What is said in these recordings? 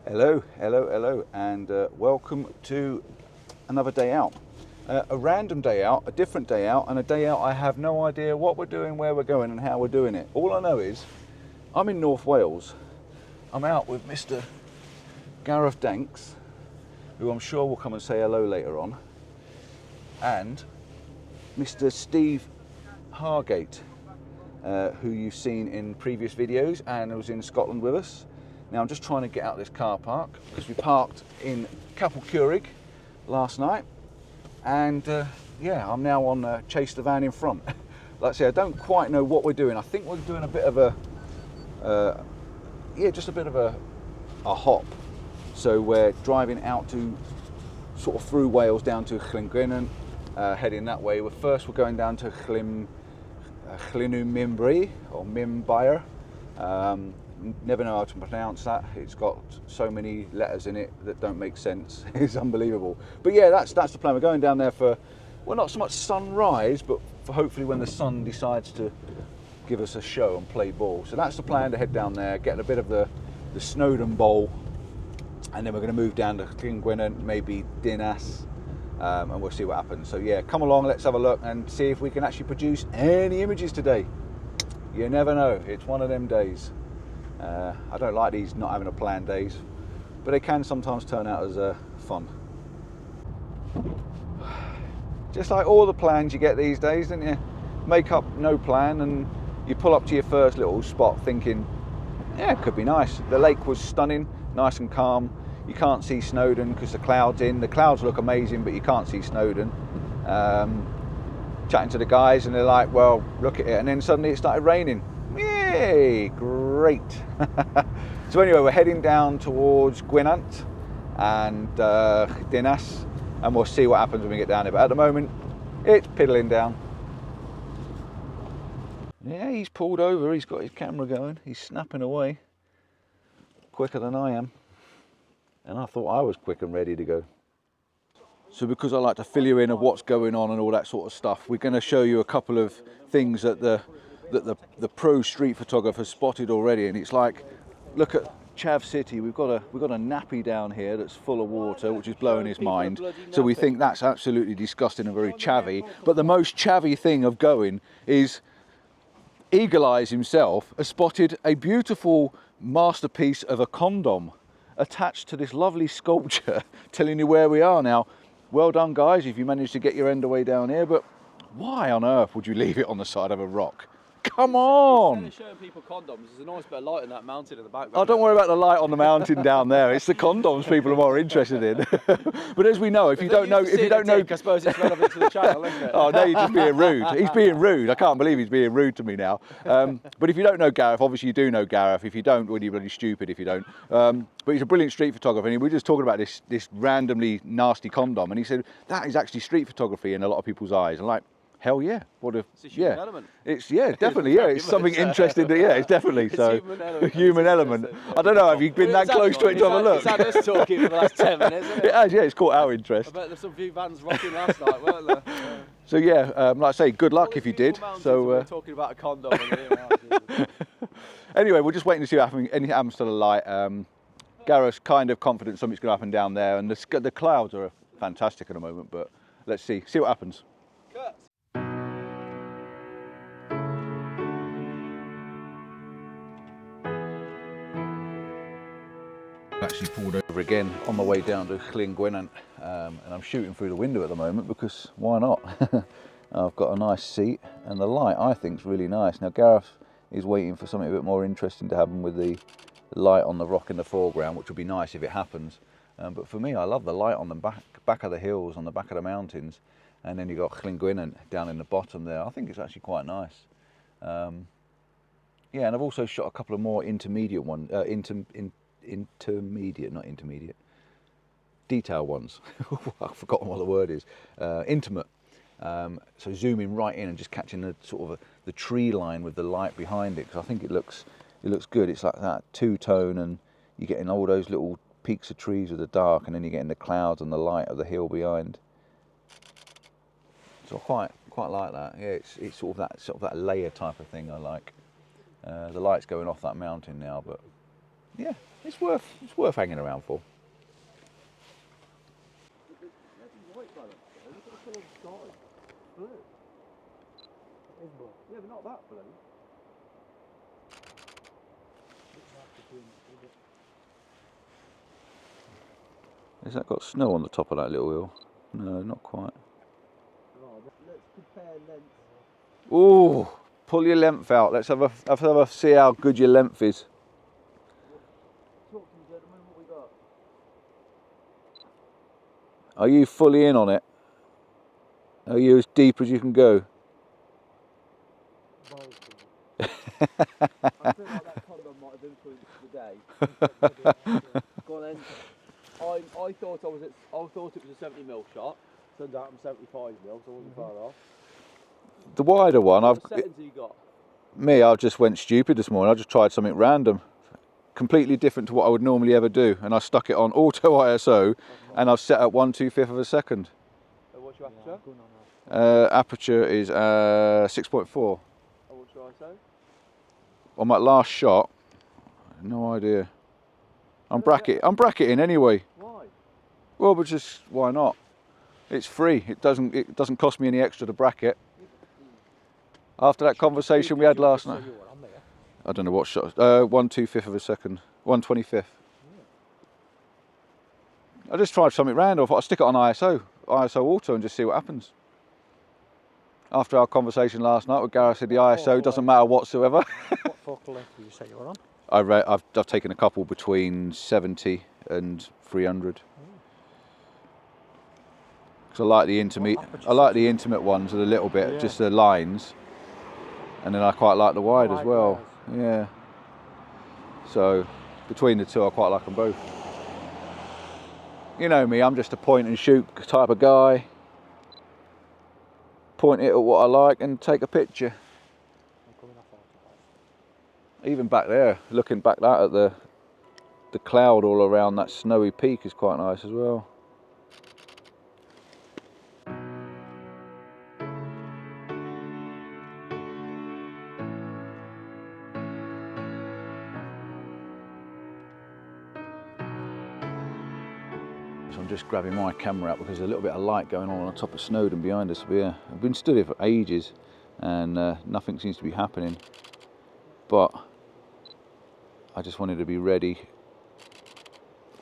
Hello, hello, hello, and welcome to another day out. A random day out, a different day out, and a day out I have no idea what we're doing, where we're going, and how we're doing it. All I know is I'm in North Wales. I'm out with Mr. Gareth Danks, who I'm sure will come and say hello later on, and Mr. Steve Hargate, who you've seen in previous videos and was in Scotland with us. Now I'm just trying to get out of this car park because we parked in Betws-y-Coed last night, and yeah, I'm now on Chase the Van in front. Like I say, I don't quite know what we're doing. I think we're doing a bit of a, yeah, just a bit of a hop. So we're driving out to sort of through Wales down to Llangwynant, heading that way. We're going down to Llynnu or Mimbyr. Never know how to pronounce that. It's got so many letters in it that don't make sense. It's unbelievable. But yeah, that's the plan. We're going down there for, well, not so much sunrise, but for hopefully when the sun decides to give us a show and play ball. So that's the plan, to head down there, get a bit of the Snowdon Bowl, and then we're going to move down to Llangwynant, maybe Dinas, and we'll see what happens. So yeah, come along, let's have a look and see if we can actually produce any images today. You never know. It's one of them days. I don't like these not having a plan days, but they can sometimes turn out as fun. Just like all the plans you get these days, don't you? Make up no plan and you pull up to your first little spot thinking, yeah, it could be nice. The lake was stunning, nice and calm. You can't see Snowdon because the clouds in. The clouds look amazing, but you can't see Snowdon. Chatting to the guys and they're like, well, look at it. And then suddenly it started raining. Yay, great. So anyway, we're heading down towards Gwynant and Dinas, and we'll see what happens when we get down there. But at the moment, it's piddling down. Yeah, he's pulled over, he's got his camera going, he's snapping away. Quicker than I am. And I thought I was quick and ready to go. So because I like to fill you in of what's going on and all that sort of stuff, we're going to show you a couple of things that the pro street photographer spotted already. And it's like, look at Chav City, we've got a nappy down here that's full of water, which is blowing his mind. So we think that's absolutely disgusting and very chavvy. But the most chavvy thing of going is Eagle Eyes himself has spotted a beautiful masterpiece of a condom attached to this lovely sculpture telling you where we are. Now, well done guys if you managed to get your end away down here, but why on earth would you leave it on the side of a rock? Come on! Instead of showing people condoms, there's a nice bit of light in that mountain in the background. Oh, don't worry about the light on the mountain down there. It's the condoms people are more interested in. But as we know, if you don't know, I suppose it's relevant to the channel, isn't it? Oh no, you're just being rude. He's being rude. I can't believe he's being rude to me now. But if you don't know Gareth, obviously you do know Gareth. If you don't, well, you're bloody stupid if you don't. But he's a brilliant street photographer, and we were just talking about this randomly nasty condom, and he said that is actually street photography in a lot of people's eyes. And like, hell yeah! What a it's a human element. It's definitely it's something interesting. It's definitely so. Human element. I don't know. Have you been that close to it to have a look? It's had us talking for the last 10 minutes. Isn't it? It has. Yeah, it's caught our interest. I bet there's some few vans rocking last night, weren't there? So yeah, like I say, good luck if you did. So we're talking about a condom. Anyway, we're just waiting to see what happens to the light. Gareth's kind of confident something's going to happen down there, and the clouds are fantastic at the moment. But let's see what happens. Cut. Actually pulled over again on my way down to Llangwynant, and I'm shooting through the window at the moment because why not? I've got a nice seat and the light I think is really nice. Now Gareth is waiting for something a bit more interesting to happen with the light on the rock in the foreground, which would be nice if it happens. But for me, I love the light on the back of the hills, on the back of the mountains, and then you've got Llangwynant down in the bottom there. I think it's actually quite nice. Yeah, and I've also shot a couple of more intermediate ones, detail ones. I've forgotten what the word is. Intimate. So zooming right in and just catching the sort of the tree line with the light behind it, because I think it looks good. It's like that two-tone, and you're getting all those little peaks of trees with the dark, and then you're getting the clouds and the light of the hill behind. So I quite like that. Yeah, it's sort of that layer type of thing I like. The light's going off that mountain now, but yeah, it's worth hanging around for. Yeah, but not that blue. Has that got snow on the top of that little hill? No, not quite. Let's compare length. Ooh, pull your length out. Let's have a see how good your length is. Talk to me, gentlemen, what we got? Are you fully in on it? Are you as deep as you can go? I feel like that condom might have influenced the day. Go on then. I thought it was a 70mm shot. Turns out I'm 75mm, so I wasn't far off. The wider one, What settings have you got? I just went stupid this morning. I just tried something random, completely different to what I would normally ever do, and I stuck it on auto ISO, and I've set at 1/2 of a second. What's your aperture? Aperture is 6.4. And what's your ISO? On that last shot, no idea. I'm bracketing anyway. Why? Well, but just why not? It's free. It doesn't cost me any extra to bracket. After that conversation we had last night, I don't know what shot. 1/2 of a second, 1/25. I just tried something random. I thought I'd stick it on ISO auto, and just see what happens. After our conversation last night with Gareth, said the ISO doesn't matter whatsoever. What focal length did you say you were on? I've taken a couple between 70 and 300. Because I like the intimate ones a little bit, just the lines, and then I quite like the wide as well. Yeah. So between the two, I quite like them both. You know me, I'm just a point and shoot type of guy. Point it at what I like and take a picture. Even back there, looking back that at the cloud all around that snowy peak is quite nice as well. So I'm just grabbing my camera out because there's a little bit of light going on top of Snowdon behind us. But yeah, I've been stood here for ages and nothing seems to be happening. But I just wanted to be ready.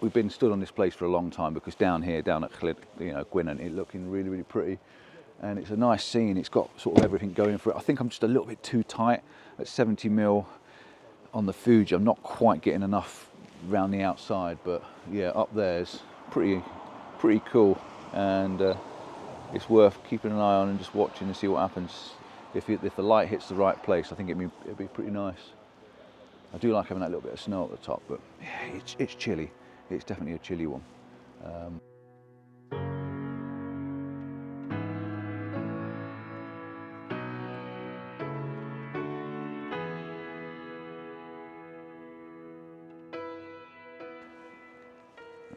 We've been stood on this place for a long time because down at Gwynant, it's looking really, really pretty. And it's a nice scene. It's got sort of everything going for it. I think I'm just a little bit too tight at 70mm on the Fuji. I'm not quite getting enough round the outside, but yeah, up there's pretty cool, and it's worth keeping an eye on and just watching to see what happens. If the light hits the right place, I think it'd be pretty nice. I do like having that little bit of snow at the top, but yeah, it's chilly. It's definitely a chilly one. I'm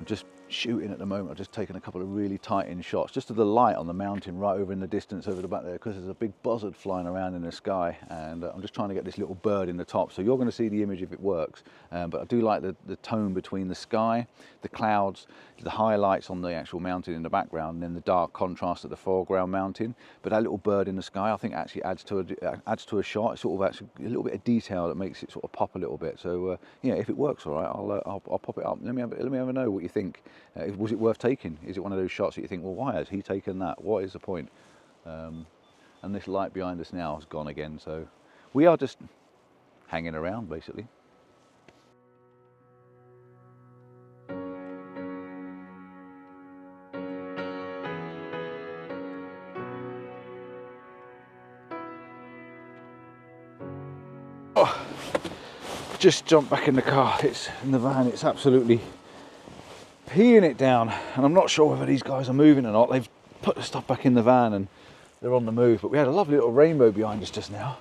just shooting at the moment. I've just taken a couple of really tight in shots just of the light on the mountain right over in the distance over the back there, because there's a big buzzard flying around in the sky, and I'm just trying to get this little bird in the top. So you're going to see the image if it works, but I do like the tone between the sky, the clouds, the highlights on the actual mountain in the background, and then the dark contrast at the foreground mountain. But that little bird in the sky, I think, actually adds to a shot. It's sort of actually a little bit of detail that makes it sort of pop a little bit. So yeah, if it works all right, I'll pop it up. Let me have a know what you think. Was it worth taking? Is it one of those shots that you think, well, why has he taken that? What is the point? And this light behind us now has gone again, so we are just hanging around basically. Just jumped back in the car. It's in the van. It's absolutely peeing it down, and I'm not sure whether these guys are moving or not. They've put the stuff back in the van and they're on the move, but we had a lovely little rainbow behind us just now.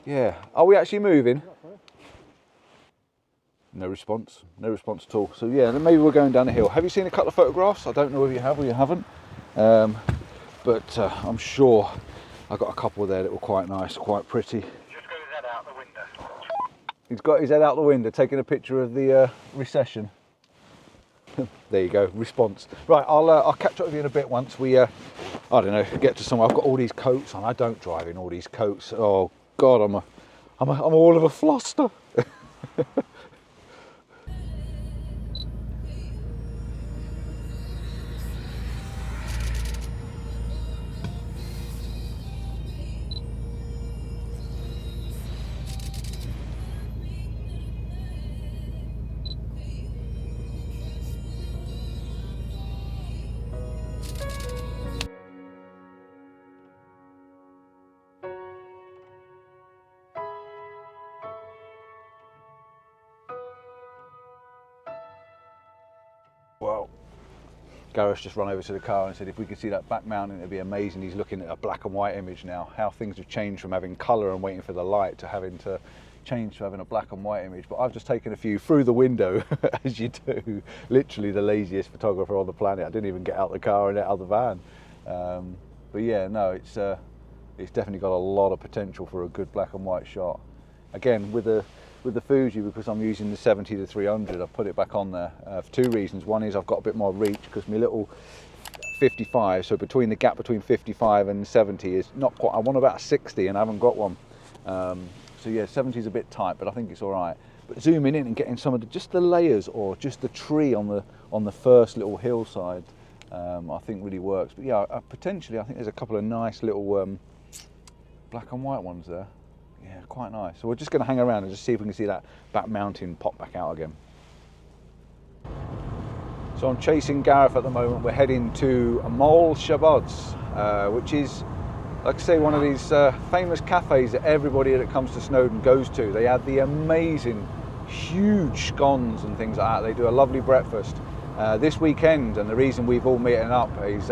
Yeah, are we actually moving? No response at all. So yeah, then maybe we're going down the hill. Have you seen a couple of photographs? I don't know if you have or you haven't, but I'm sure I got a couple there that were quite nice, quite pretty. Just got his head out the window. He's got his head out the window, taking a picture of the recession. There you go, response. Right, I'll catch up with you in a bit once we, I don't know, get to somewhere. I've got all these coats on. I don't drive in all these coats. Oh God, I'm all of a fluster. Well, Gareth's just run over to the car and said if we could see that back mountain it'd be amazing. He's looking at a black and white image now, how things have changed from having colour and waiting for the light to having to change to having a black and white image. But I've just taken a few through the window, as you do, literally the laziest photographer on the planet. I didn't even get out the car and out of the van. But yeah, no, it's definitely got a lot of potential for a good black and white shot. Again, with the Fuji, because I'm using the 70 to 300, I've put it back on there for two reasons. One is I've got a bit more reach because my little 55, so between the gap between 55 and 70 is not quite, I want about 60 and I haven't got one. So yeah, 70 is a bit tight, but I think it's all right. But zooming in and getting some of just the layers or just the tree on the first little hillside, I think really works. But yeah, potentially I think there's a couple of nice little black and white ones there. Yeah, quite nice. So we're just going to hang around and just see if we can see that back mountain pop back out again. So I'm chasing Gareth at the moment. We're heading to Moel Siabod's, which is, like I say, one of these famous cafes that everybody that comes to Snowdon goes to. They have the amazing, huge scones and things like that. They do a lovely breakfast. This weekend, and the reason we've all meeting up is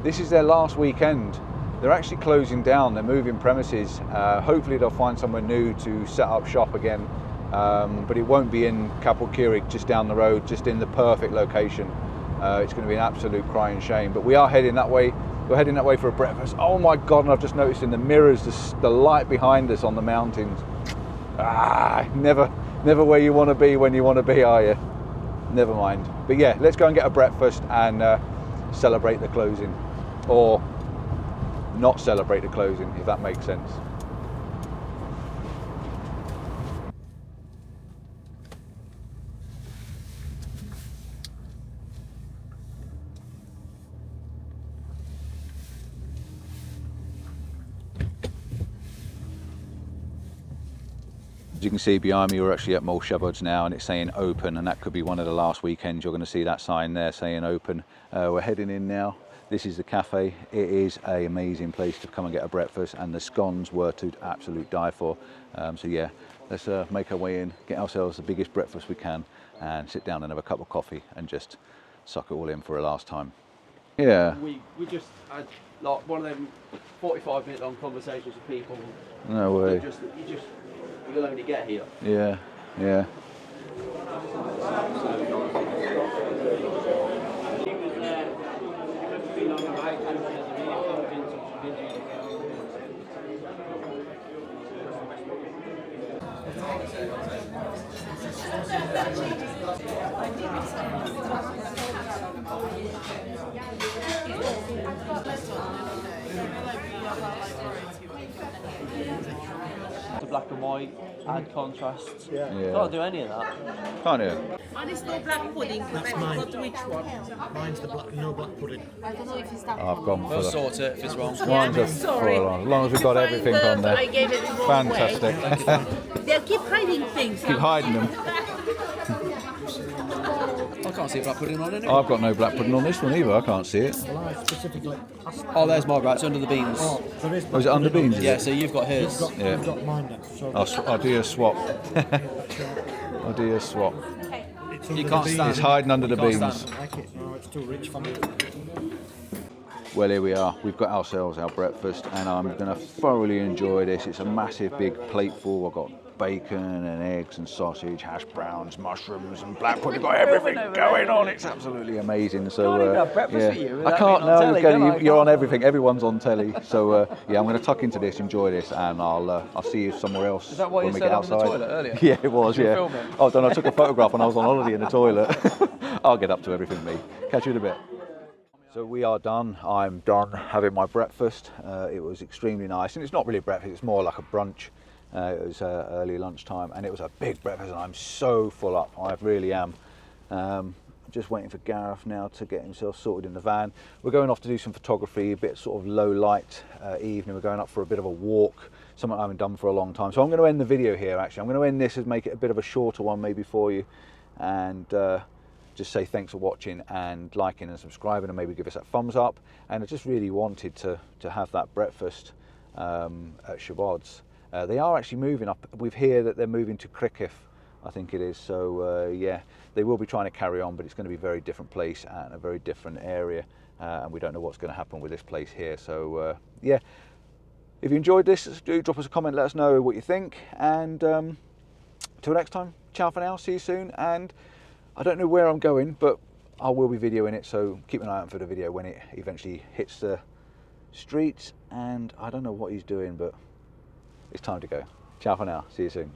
this is their last weekend. They're actually closing down, they're moving premises. Hopefully they'll find somewhere new to set up shop again, but it won't be in Betws-y-Coed, just down the road, just in the perfect location. It's going to be an absolute crying shame, but we are heading that way. We're heading that way for a breakfast. Oh my God, and I've just noticed in the mirrors, the light behind us on the mountains. Never where you want to be when you want to be, are you? Never mind. But yeah, let's go and get a breakfast and celebrate the closing. Or not celebrate the closing, if that makes sense. As you can see behind me, we're actually at Moel Siabod's now, and it's saying open, and that could be one of the last weekends. You're going to see that sign there saying open. We're heading in now. This is the cafe. It is an amazing place to come and get a breakfast, and the scones were to absolute die for. So yeah, let's make our way in, get ourselves the biggest breakfast we can, and sit down and have a cup of coffee and just suck it all in for a last time. Yeah. We just had like one of them 45-minute long conversations with people. No way. You'll only get here. Yeah, yeah. The black and white, add contrasts. Yeah. Yeah. Can't do any of that. Can't you? Mine is no black pudding, but I mine. forgot which one. Mine's the black, no black pudding. I don't know if it's that I've one. gone for We'll the... sort it if it's wrong. Mine's a Sorry. full on. As long as we've got Find everything the- on there. I gave it the wrong Fantastic. way. They keep hiding things. Keep hiding them. I can't see black pudding on anyway. I've got no black pudding on this one either. I can't see it. Well, I specifically asked. Oh, there's Margaret. It's under the beans. Oh, there is Oh, is it under beans? Is Yeah, it? so you've got his. Yeah. You've got mine then. So I'll do a swap. I'll do a swap. it's You under can't the stand. It's hiding under the You can't beans. stand. I like it. No, it's too rich for me. Well, here we are. We've got ourselves our breakfast, and I'm going to thoroughly enjoy this. It's a massive, big plateful. I've got bacon and eggs and sausage, hash browns, mushrooms and black pudding. Got everything going on. It's absolutely amazing. So Can't even have breakfast with you I without can't. being on No, telly, can I? you're on everything. Everyone's on telly. So yeah, I'm going to tuck into this, enjoy this, and I'll see you somewhere else. Is that why when you we set get up in the outside. toilet earlier? Yeah, it was. You were Yeah. filming? Oh, then I took a photograph when I was on holiday in the toilet. I'll get up to everything, me. Catch you in a bit. So we are done. I'm done having my breakfast. It was extremely nice, and it's not really breakfast. It's more like a brunch. It was early lunchtime, and it was a big breakfast, and I'm so full up. I really am. Just waiting for Gareth now to get himself sorted in the van. We're going off to do some photography, a bit sort of low light evening. We're going up for a bit of a walk, something I haven't done for a long time. So I'm going to end the video here. Actually, I'm going to end this and make it a bit of a shorter one maybe for you, and just say thanks for watching and liking and subscribing, and maybe give us that thumbs up. And I just really wanted to have that breakfast at Siabods. They are actually moving up. We've heard that they're moving to Crickif, I think it is. So yeah, they will be trying to carry on, but it's going to be a very different place and a very different area, and we don't know what's going to happen with this place here. So yeah, if you enjoyed this, do drop us a comment, let us know what you think, and till next time, ciao for now, see you soon. And I don't know where I'm going, but I will be videoing it, so keep an eye out for the video when it eventually hits the streets. And I don't know what he's doing, but it's time to go. Ciao for now, see you soon.